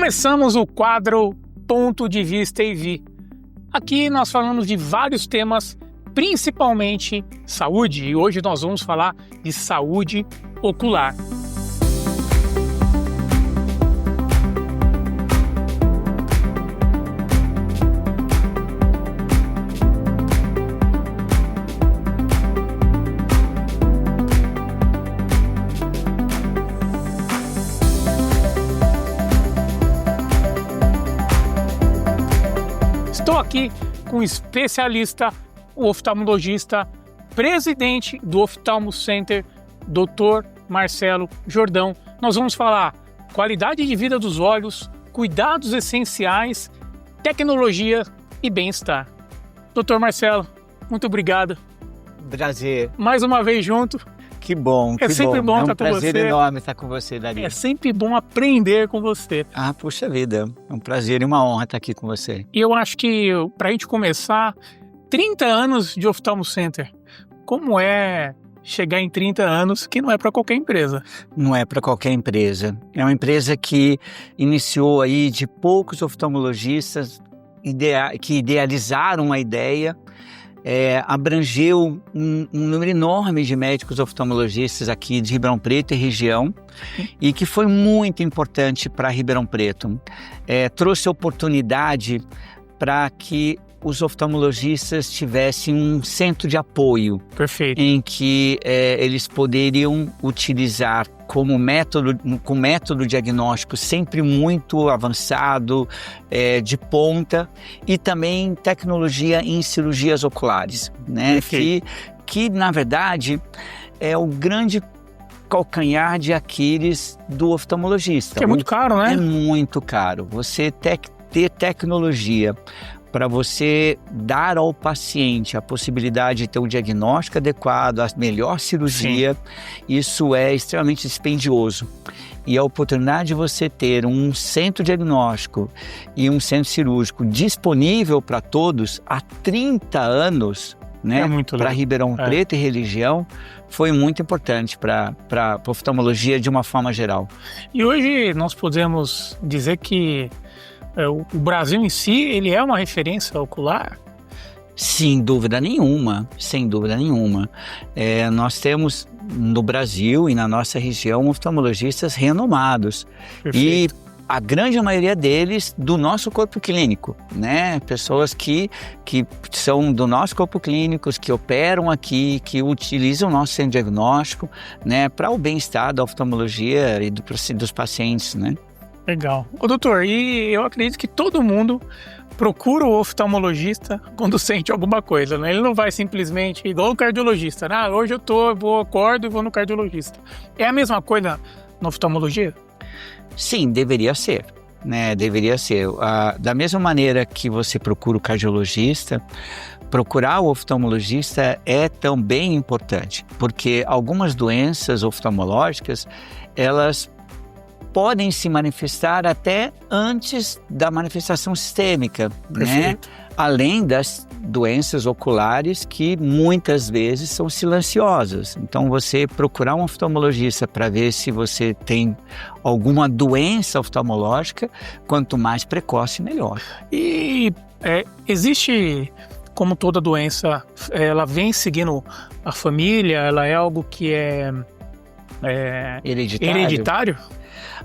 Começamos o quadro Ponto de Vista EV. Aqui nós falamos de vários temas, principalmente saúde, e hoje nós vamos falar de saúde ocular. Estou aqui com um especialista, o oftalmologista, presidente do Oftalmo Center, Dr. Marcelo Jordão. Nós vamos falar qualidade de vida dos olhos, cuidados essenciais, tecnologia e bem-estar. Dr. Marcelo, muito obrigado. Prazer. Mais uma vez junto. Que bom, que bom. É sempre bom estar com você. É um prazer enorme estar com você, Dari. É sempre bom aprender com você. Ah, puxa vida, é um prazer e uma honra estar aqui com você. E eu acho que, para a gente começar, 30 anos de Oftalmo Center. Como é chegar em 30 anos, que não é para qualquer empresa? Não é para qualquer empresa. É uma empresa que iniciou aí de poucos oftalmologistas que idealizaram a ideia. Abrangeu um número enorme de médicos oftalmologistas aqui de Ribeirão Preto e região, e que foi muito importante para Ribeirão Preto. Trouxe oportunidade para que os oftalmologistas tivessem um centro de apoio. Perfeito. Em que eles poderiam utilizar com método diagnóstico sempre muito avançado, de ponta, e também tecnologia em cirurgias oculares, né? Que na verdade é o grande calcanhar de Aquiles do oftalmologista. Que é muito caro, né? É muito caro. Você ter tecnologia para você dar ao paciente a possibilidade de ter um diagnóstico adequado, a melhor cirurgia, isso é extremamente dispendioso. E a oportunidade de você ter um centro diagnóstico e um centro cirúrgico disponível para todos há 30 anos, né, para Ribeirão Preto e região, foi muito importante para a oftalmologia de uma forma geral. E hoje nós podemos dizer que o Brasil em si, ele é uma referência ocular? Sem dúvida nenhuma, sem dúvida nenhuma. Nós temos no Brasil e na nossa região oftalmologistas renomados. Perfeito. E a grande maioria deles do nosso corpo clínico, né? Pessoas que são do nosso corpo clínico, que operam aqui, que utilizam o nosso centro diagnóstico, né? Para o bem-estar da oftalmologia e dos pacientes, né? Legal. Ô, doutor, e eu acredito que todo mundo procura o oftalmologista quando sente alguma coisa, né? Ele não vai simplesmente, igual o cardiologista, né? Hoje acordo e vou no cardiologista. É a mesma coisa na oftalmologia? Sim, deveria ser, né? Deveria ser. Da mesma maneira que você procura o cardiologista, procurar o oftalmologista é também importante, porque algumas doenças oftalmológicas, elas podem se manifestar até antes da manifestação sistêmica, né? Além das doenças oculares que muitas vezes são silenciosas. Então, você procurar um oftalmologista para ver se você tem alguma doença oftalmológica, quanto mais precoce, melhor. E existe, como toda doença, ela vem seguindo a família, ela é algo que é hereditário?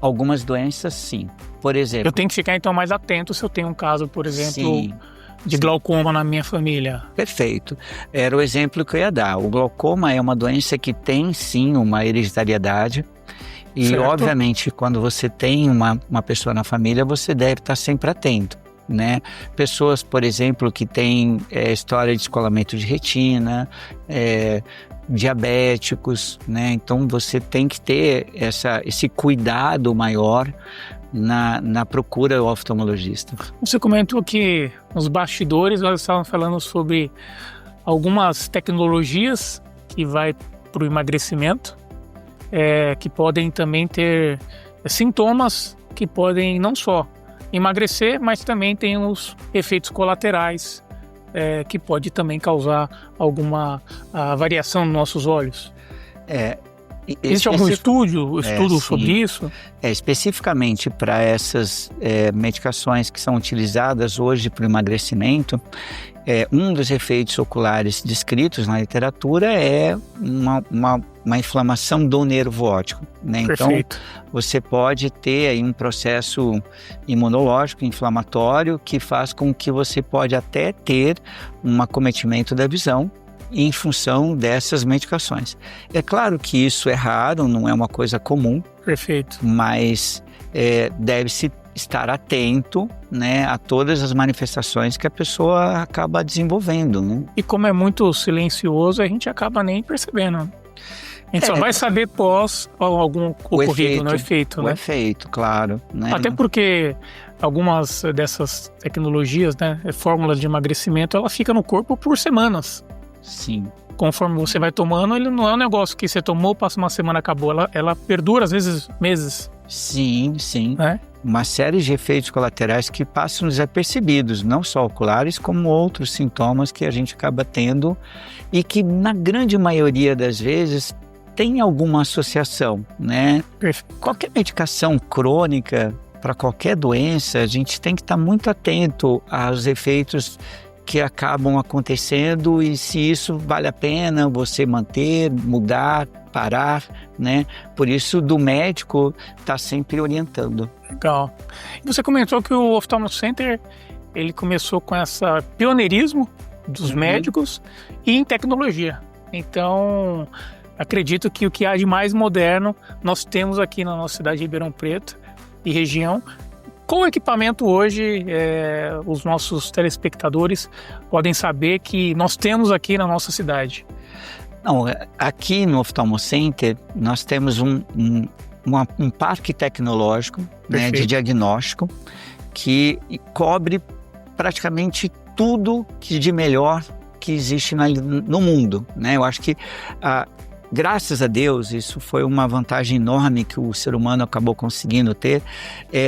Algumas doenças, sim. Por exemplo... Eu tenho que ficar, então, mais atento se eu tenho um caso, por exemplo, de glaucoma na minha família. Perfeito. Era o exemplo que eu ia dar. O glaucoma é uma doença que tem, sim, uma hereditariedade. E, certo, obviamente, quando você tem uma pessoa na família, você deve estar sempre atento, né? Pessoas, por exemplo, que têm história de descolamento de retina, diabéticos, né? Então você tem que ter esse cuidado maior na procura do oftalmologista. Você comentou que nos bastidores nós estávamos falando sobre algumas tecnologias que vai para o emagrecimento, que podem também ter sintomas que podem não só emagrecer, mas também tem os efeitos colaterais que pode também causar alguma variação nos nossos olhos. Existe algum estudo sobre isso? Especificamente para essas medicações que são utilizadas hoje para o emagrecimento, um dos efeitos oculares descritos na literatura é uma inflamação do nervo óptico, né? Então, você pode ter aí um processo imunológico, inflamatório, que faz com que você pode até ter um acometimento da visão em função dessas medicações. É claro que isso é raro, não é uma coisa comum. Perfeito. Mas deve-se estar atento, né, a todas as manifestações que a pessoa acaba desenvolvendo, né? E como é muito silencioso, a gente acaba nem percebendo. A gente só vai saber pós algum ocorrido, no efeito, né? O efeito, claro. Né? Até porque algumas dessas tecnologias, né, fórmulas de emagrecimento, ela fica no corpo por semanas. Sim. Conforme você vai tomando, ele não é um negócio que você tomou, passa uma semana, acabou. Ela perdura, às vezes, meses. Sim. Uma série de efeitos colaterais que passam desapercebidos, não só oculares, como outros sintomas que a gente acaba tendo e que, na grande maioria das vezes, tem alguma associação, né? Perfeito. Qualquer medicação crônica para qualquer doença, a gente tem que estar muito atento aos efeitos que acabam acontecendo e se isso vale a pena você manter, mudar, parar, né? Por isso, do médico está sempre orientando. Legal. E você comentou que o Ophthalmo Center, ele começou com esse pioneirismo dos médicos e em tecnologia. Então, acredito que o que há de mais moderno nós temos aqui na nossa cidade de Ribeirão Preto e região. Com o equipamento hoje, os nossos telespectadores podem saber que nós temos aqui na nossa cidade. Não, aqui no Ophthalmo Center nós temos um parque tecnológico, né, de diagnóstico que cobre praticamente tudo que de melhor que existe no mundo, né? Eu acho que graças a Deus, isso foi uma vantagem enorme que o ser humano acabou conseguindo ter,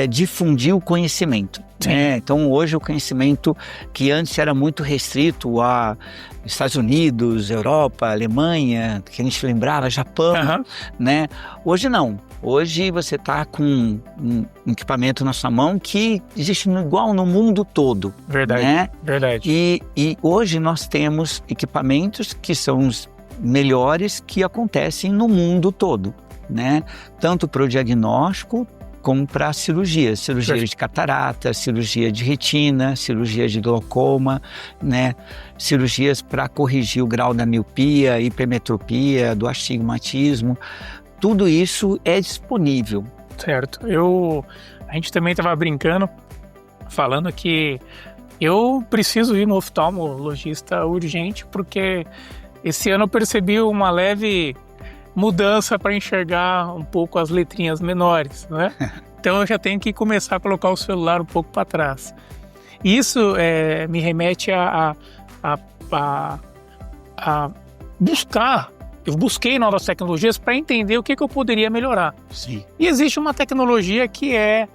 difundir o conhecimento. Né? Então, hoje o conhecimento que antes era muito restrito a Estados Unidos, Europa, Alemanha, que a gente lembrava, Japão, né? Hoje não. Hoje você está com um equipamento na sua mão que existe igual no mundo todo. Verdade, né? verdade. E hoje nós temos equipamentos que são os melhores que acontecem no mundo todo, né? Tanto para o diagnóstico como para a cirurgia de catarata, cirurgia de retina, cirurgia de glaucoma, né? Cirurgias para corrigir o grau da miopia, hipermetropia, do astigmatismo, tudo isso é disponível. Certo. A gente também estava brincando, falando que eu preciso ir no oftalmologista urgente, porque esse ano eu percebi uma leve mudança para enxergar um pouco as letrinhas menores, né? Então eu já tenho que começar a colocar o celular um pouco para trás. Isso me remete a buscar. Eu busquei novas tecnologias para entender o que eu poderia melhorar. Sim. E existe uma tecnologia que é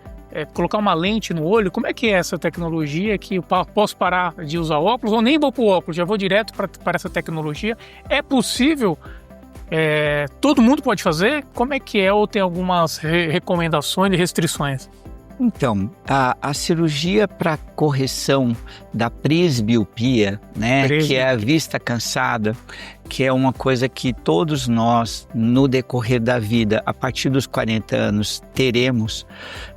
colocar uma lente no olho. Como é que é essa tecnologia que eu posso parar de usar óculos ou nem vou para o óculos, já vou direto para essa tecnologia? É possível? Todo mundo pode fazer? Como é que é? Ou tem algumas recomendações e restrições? Então, a cirurgia para correção da presbiopia, né, que é a vista cansada, que é uma coisa que todos nós, no decorrer da vida, a partir dos 40 anos, teremos,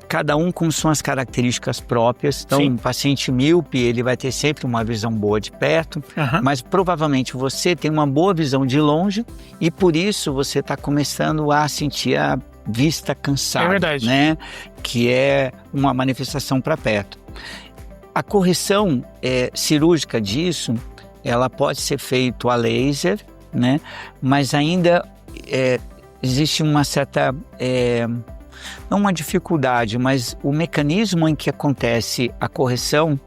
cada um com suas características próprias. Então, um paciente míope, ele vai ter sempre uma visão boa de perto, mas provavelmente você tem uma boa visão de longe e por isso você está começando a sentir a vista cansada, verdade, né? Que é uma manifestação para perto. A correção cirúrgica disso, ela pode ser feita a laser, né? Mas ainda existe uma certa, não uma dificuldade, mas o mecanismo em que acontece a correção,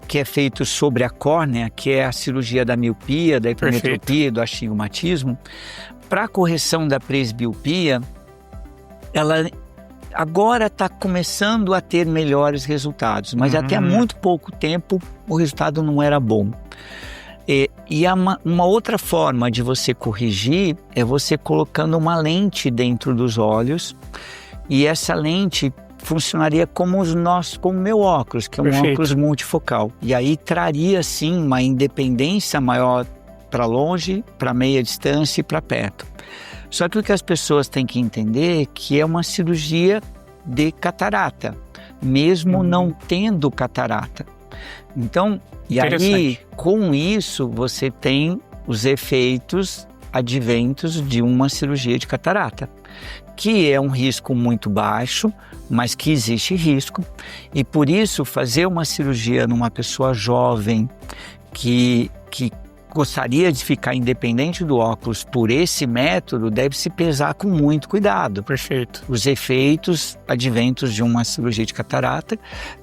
que é feito sobre a córnea, que é a cirurgia da miopia, da hipermetropia, do astigmatismo, para a correção da presbiopia, ela agora está começando a ter melhores resultados, mas até há muito pouco tempo o resultado não era bom. E uma outra forma de você corrigir é você colocando uma lente dentro dos olhos, e essa lente funcionaria como o meu óculos, que é um Perfeito. óculos multifocal. E aí traria, sim, uma independência maior para longe, para meia distância e para perto. Só que o que as pessoas têm que entender é que é uma cirurgia de catarata, mesmo não tendo catarata. Então, e aí, com isso, você tem os efeitos adventos de uma cirurgia de catarata, que é um risco muito baixo, mas que existe risco. E por isso, fazer uma cirurgia numa pessoa jovem que gostaria de ficar independente do óculos por esse método, deve se pesar com muito cuidado. Perfeito. Os efeitos adventos de uma cirurgia de catarata,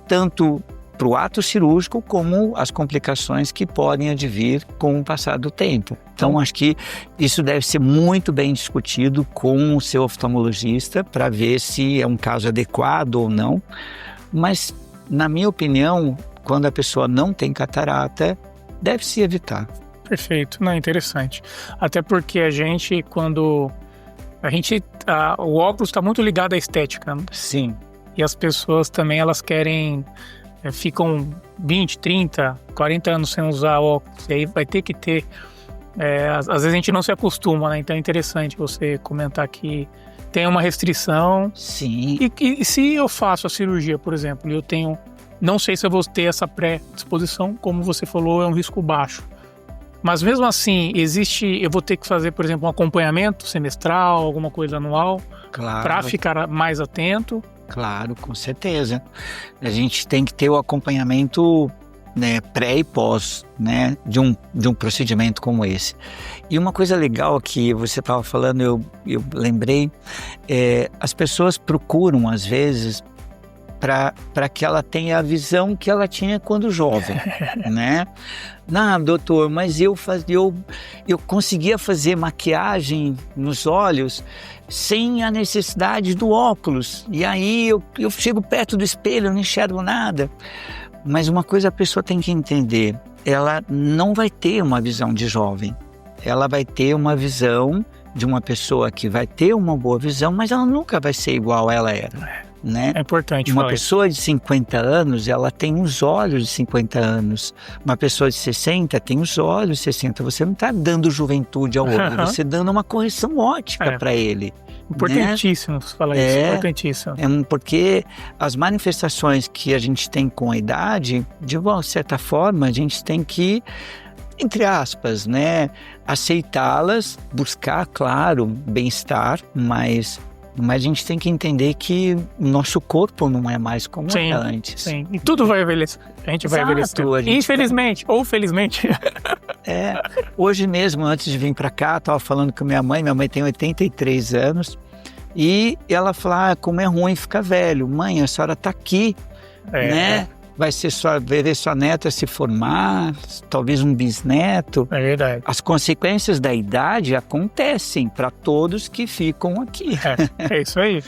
tanto para o ato cirúrgico como as complicações que podem advir com o passar do tempo. Então, acho que isso deve ser muito bem discutido com o seu oftalmologista para ver se é um caso adequado ou não. Mas, na minha opinião, quando a pessoa não tem catarata, deve-se evitar. Perfeito, não, interessante. Até porque o óculos está muito ligado à estética, né? Sim. E as pessoas também, elas querem, ficam 20, 30, 40 anos sem usar óculos, e aí vai ter que ter, às vezes a gente não se acostuma, né? Então é interessante você comentar que tem uma restrição. Sim. E se eu faço a cirurgia, por exemplo, e eu tenho, não sei se eu vou ter essa pré-disposição, como você falou, é um risco baixo. Mas mesmo assim, eu vou ter que fazer, por exemplo, um acompanhamento semestral, alguma coisa anual, Claro. para ficar mais atento. Claro, com certeza. A gente tem que ter o acompanhamento, né, pré e pós, né, de um procedimento como esse. E uma coisa legal que você estava falando, eu lembrei, as pessoas procuram, às vezes, para que ela tenha a visão que ela tinha quando jovem, né? Não, doutor, mas eu conseguia fazer maquiagem nos olhos sem a necessidade do óculos. E aí eu chego perto do espelho, eu não enxergo nada. Mas uma coisa a pessoa tem que entender, ela não vai ter uma visão de jovem. Ela vai ter uma visão de uma pessoa que vai ter uma boa visão, mas ela nunca vai ser igual ela era. Né? É importante Uma falar pessoa de 50 anos, ela tem os olhos de 50 anos. Uma pessoa de 60 tem os olhos de 60. Você não está dando juventude ao olho, você dando uma correção ótica para ele. Importantíssimo, você falar isso, importantíssimo. Porque as manifestações que a gente tem com a idade, de uma certa forma, a gente tem que, entre aspas, né, aceitá-las, buscar, claro, bem-estar, mas a gente tem que entender que o nosso corpo não é mais como era antes. Sim, e tudo vai envelhecer. A gente vai envelhecer. Infelizmente, ou felizmente. Hoje mesmo, antes de vir para cá, eu estava falando com minha mãe tem 83 anos, e ela falou, como é ruim ficar velho. Mãe, a senhora está aqui, né? Vai ver sua neta se formar, talvez um bisneto. É verdade. As consequências da idade acontecem para todos que ficam aqui. É isso aí.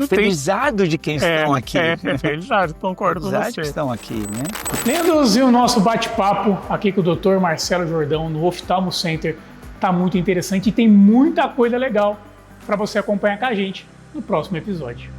Felizado de quem estão aqui. Felizado, concordo com você. Que estão aqui, né? Leandros, e o nosso bate-papo aqui com o Dr. Marcelo Jordão no Oftalmo Center está muito interessante e tem muita coisa legal para você acompanhar com a gente no próximo episódio.